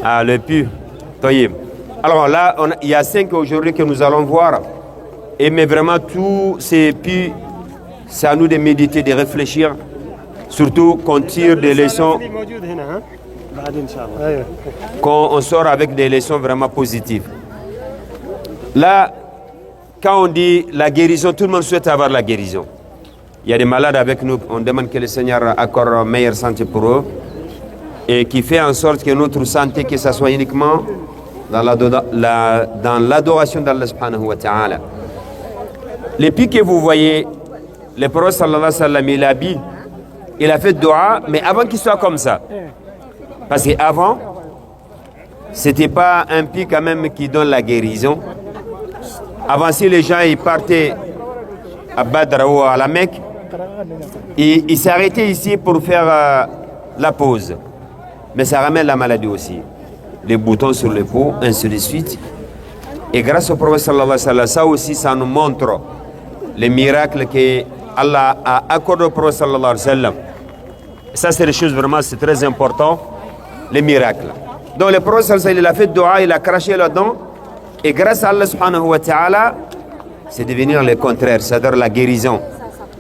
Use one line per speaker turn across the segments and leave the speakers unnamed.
Ah, le pu. Toyib. Alors là, il y a 5 aujourd'hui que nous allons voir. Et mais vraiment, tous ces puits, c'est à nous de méditer, de réfléchir. Surtout qu'on tire des leçons, qu'on sort avec des leçons vraiment positives. Là, quand on dit la guérison, tout le monde souhaite avoir la guérison. Il y a des malades avec nous, on demande que le Seigneur accorde meilleure santé pour eux et qui fait en sorte que notre santé, que ça soit uniquement dans l'adoration d'Allah subhanahu wa ta'ala. Les pics que vous voyez, le prophète sallallahu alayhi wa sallam, il a fait dua, mais avant qu'il soit comme ça. Parce qu'avant, c'était pas un pic quand même qui donne la guérison. Avant, si les gens ils partaient à Badr ou à la Mecque, ils s'arrêtaient ici pour faire la pause. Mais ça ramène la maladie aussi. Les boutons sur les peaux, ainsi de suite. Et grâce au prophète sallallahu alayhi wa sallam, ça aussi, ça nous montre les miracles que Allah a accordé au prophète sallallahu alayhi wa sallam. Ça, c'est des choses vraiment, c'est très important, les miracles. Donc le prophète sallallahu alayhi wa sallam, il a fait dua, il a craché là-dedans. Et grâce à Allah subhanahu wa ta'ala, c'est devenir le contraire, c'est-à-dire la guérison.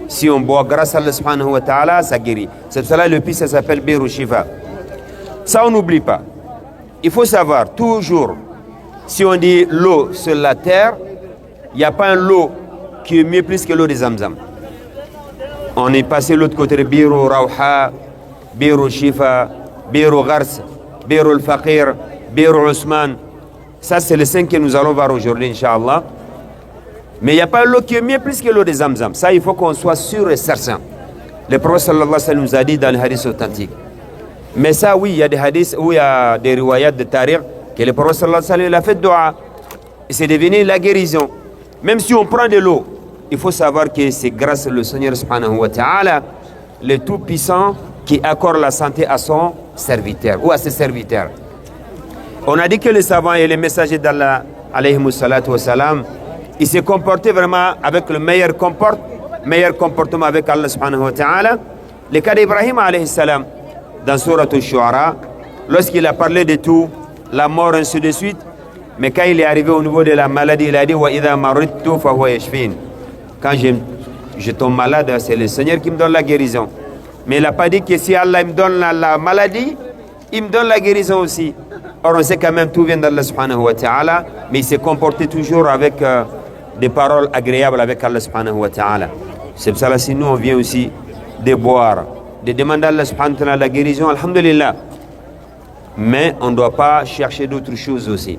Si on boit grâce à Allah subhanahu wa ta'ala, ça guérit. C'est pour cela le puits, ça s'appelle Biru Shifa. Ça, on n'oublie pas. Il faut savoir, toujours, si on dit l'eau sur la terre, il n'y a pas un lot qui est mieux plus que l'eau des Zamzam. On est passé de l'autre côté de Biru Rawha, Biru Shifa, Biru Ghars, Biru Al-Faqir, Biru Ousmane. Ça, c'est le 5 que nous allons voir aujourd'hui, Inch'Allah. Mais il n'y a pas l'eau qui est mieux plus que l'eau des Zamzam. Ça, il faut qu'on soit sûr et certain. Le prophète sallallahu alayhi wa sallam nous a dit dans les hadiths authentiques. Mais ça, oui, il y a des hadiths où il y a des riwayats de tariq que le prophète sallallahu alayhi wa sallam a fait dua. Et c'est devenu la guérison. Même si on prend de l'eau, il faut savoir que c'est grâce au Seigneur subhanahu wa ta'ala, le Tout-Puissant, qui accorde la santé à son serviteur ou à ses serviteurs. On a dit que les savants et les messagers d'Allah, alayhimus salatu wa salam, ils se comportaient vraiment avec le meilleur comportement avec Allah subhanahu wa ta'ala. Le cas d'Ibrahim alayhi salam, dans Surat al-Shu'ara, lorsqu'il a parlé de tout, la mort, ainsi de suite, mais quand il est arrivé au niveau de la maladie, il a dit « Wa idha maridtu fa huwa yashfin » Quand je tombe malade, c'est le Seigneur qui me donne la guérison. Mais il n'a pas dit que si Allah me donne la maladie, il me donne la guérison aussi. Or, on sait quand même tout vient d'Allah subhanahu wa ta'ala, mais il s'est comporté toujours avec des paroles agréables avec Allah subhanahu wa ta'ala. C'est pour ça si nous on vient aussi de boire, de demander à Allah subhanahu wa ta'ala la guérison, alhamdulillah. Mais on ne doit pas chercher d'autres choses aussi.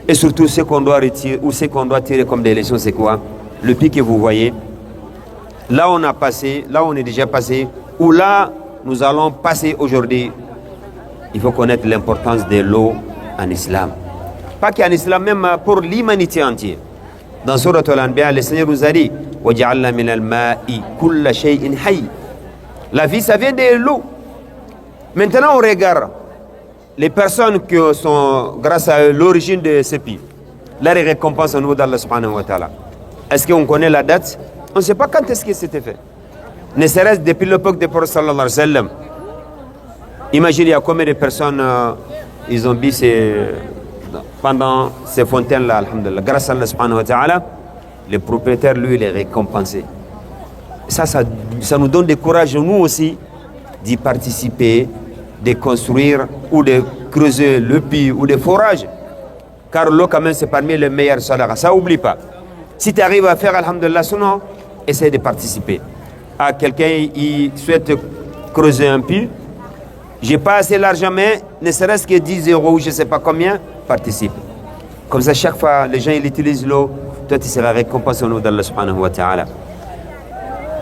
Et surtout, ce qu'on doit retirer, ou ce qu'on doit tirer comme des leçons, c'est quoi? Le pic que vous voyez, là on a passé, là on est déjà passé, ou là nous allons passer aujourd'hui. Il faut connaître l'importance de l'eau en islam. Pas qu'en islam, même pour l'humanité entière. Dans Surat Al-Anbiya, le Seigneur nous a dit وَجَعَلْنَا مِنَ الْمَاءِ كُلَّ شَيْءٍ حَيٍّ. La vie, ça vient de l'eau. Maintenant, on regarde les personnes qui sont, grâce à l'origine de ce pays, là, les récompenses au niveau d'Allah subhanahu wa ta'ala. Est-ce qu'on connaît la date? On ne sait pas quand est-ce que c'était fait. Ne serait-ce depuis l'époque du prophète sallallahu alayhi wa sallam. Imaginez, il y a combien de personnes ils ont bu pendant ces fontaines-là, alhamdulillah. Grâce à Allah subhanahu wa ta'ala, le propriétaire, lui, il est récompensé. Ça nous donne du courage, nous aussi, d'y participer, de construire ou de creuser le puits ou des forages. Car l'eau, quand même, c'est parmi les meilleurs sadaqa. Ça, n'oublie pas. Si tu arrives à faire, alhamdulillah, sinon, essaie de participer. Ah, quelqu'un, il souhaite creuser un puits. J'ai pas assez l'argent, mais ne serait-ce que 10 euros ou je ne sais pas combien, participe. Comme ça, chaque fois, les gens ils utilisent l'eau, toi, tu seras récompensé au nom d'Allah subhanahu wa ta'ala.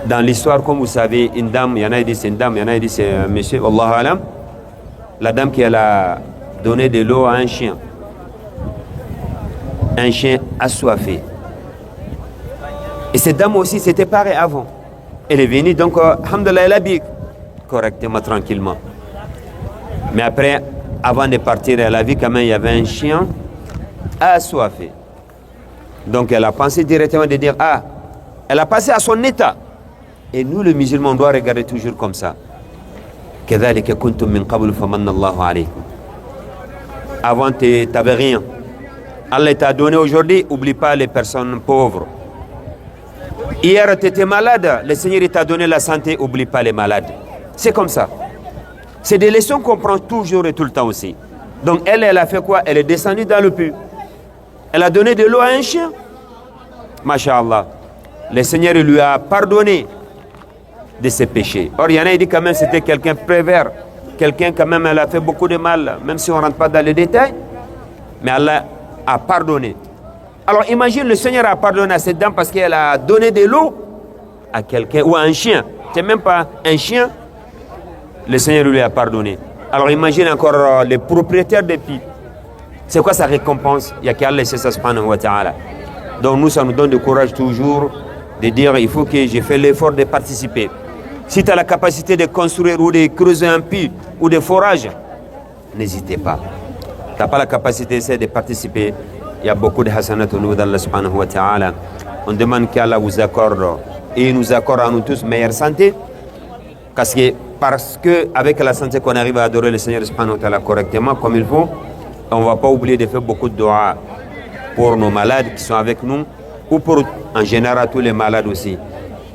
Dans l'histoire, comme vous savez, une dame, il y en a qui disent c'est une dame, il y en a qui disent c'est un monsieur, Wallahu alam, la dame qui a donné de l'eau à un chien assoiffé. Et cette dame aussi, c'était pareil avant. Elle est venue, donc, alhamdulillah, elle a bu correctement, tranquillement. Mais après, avant de partir, elle a vu quand même il y avait un chien assoiffé. Donc elle a pensé directement de dire, ah, elle a passé à son état. Et nous, les musulmans, on doit regarder toujours comme ça. كذلك كنتم من قبل فمن الله عليكم. Avant, tu n'avais rien. Allah t'a donné aujourd'hui, oublie pas les personnes pauvres. Hier, tu étais malade, le Seigneur t'a donné la santé, oublie pas les malades. C'est comme ça. C'est des leçons qu'on prend toujours et tout le temps aussi. Donc elle a fait quoi? Elle est descendue dans le puits. Elle a donné de l'eau à un chien. Masha'Allah. Le Seigneur lui a pardonné de ses péchés. Or, il y en a qui dit quand même c'était quelqu'un prévert. Quelqu'un quand même, elle a fait beaucoup de mal, même si on ne rentre pas dans les détails. Mais Allah a pardonné. Alors imagine, le Seigneur a pardonné à cette dame parce qu'elle a donné de l'eau à quelqu'un ou à un chien. C'est même pas un chien. Le Seigneur lui a pardonné. Alors imagine encore les propriétaires des puits. C'est quoi sa récompense? Il y a qu'Allah, c'est ça, subhanahu wa ta'ala. Donc nous, ça nous donne du courage toujours de dire il faut que j'ai fait l'effort de participer. Si tu as la capacité de construire ou de creuser un puits ou de forage, n'hésitez pas. Tu n'as pas la capacité de participer. Il y a beaucoup de hasanat au niveau d'Allah subhanahu wa ta'ala. On demande qu'Allah vous accorde et nous accorde à nous tous meilleure santé. Parce que avec la santé qu'on arrive à adorer le Seigneur subhanahu wa ta'ala correctement comme il faut, on ne va pas oublier de faire beaucoup de dua pour nos malades qui sont avec nous ou pour en général tous les malades aussi.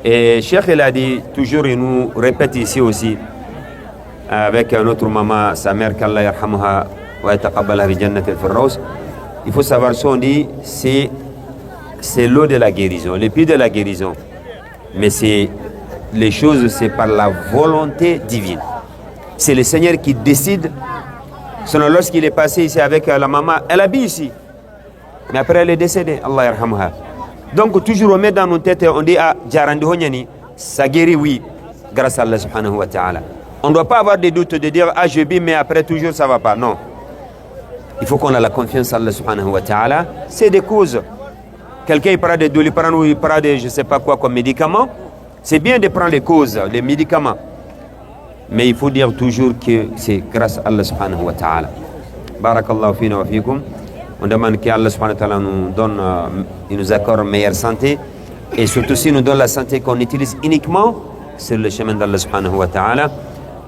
Et Cheikh il a dit toujours, il nous répète ici aussi avec notre maman, sa mère, qu'Allah yarhamuha wa yataqabbalaha bi jannatil firdaus. Il faut savoir ce qu'on dit, c'est l'eau de la guérison, le puits de la guérison. Mais les choses, c'est par la volonté divine. C'est le Seigneur qui décide. Sinon, lorsqu'il est passé ici avec la maman, elle habite ici. Mais après, elle est décédée. Allah yarhamha. Donc, toujours on met dans nos têtes, on dit, ah, Djarandi Honyani, ça guérit, oui, grâce à Allah subhanahu wa ta'ala. On ne doit pas avoir des doutes de dire, ah, je vis, mais après, toujours, ça ne va pas. Non. Il faut qu'on ait la confiance en Allah subhanahu wa ta'ala. C'est des causes. Quelqu'un, il parle de doliprane ou il parle de je ne sais pas quoi comme médicament. C'est bien de prendre les causes, les médicaments. Mais il faut dire toujours que c'est grâce à Allah subhanahu wa ta'ala. Barakallahu fina wa fikum. On demande qu'Allah subhanahu wa ta'ala nous donne, il nous accorde meilleure santé. Et surtout, s'il nous donne la santé qu'on utilise uniquement sur le chemin d'Allah subhanahu wa ta'ala.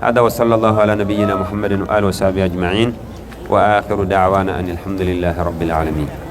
هذا وصلى الله على نبينا محمد وآله وصحبه أجمعين وآخر دعوانا أن الحمد لله رب العالمين.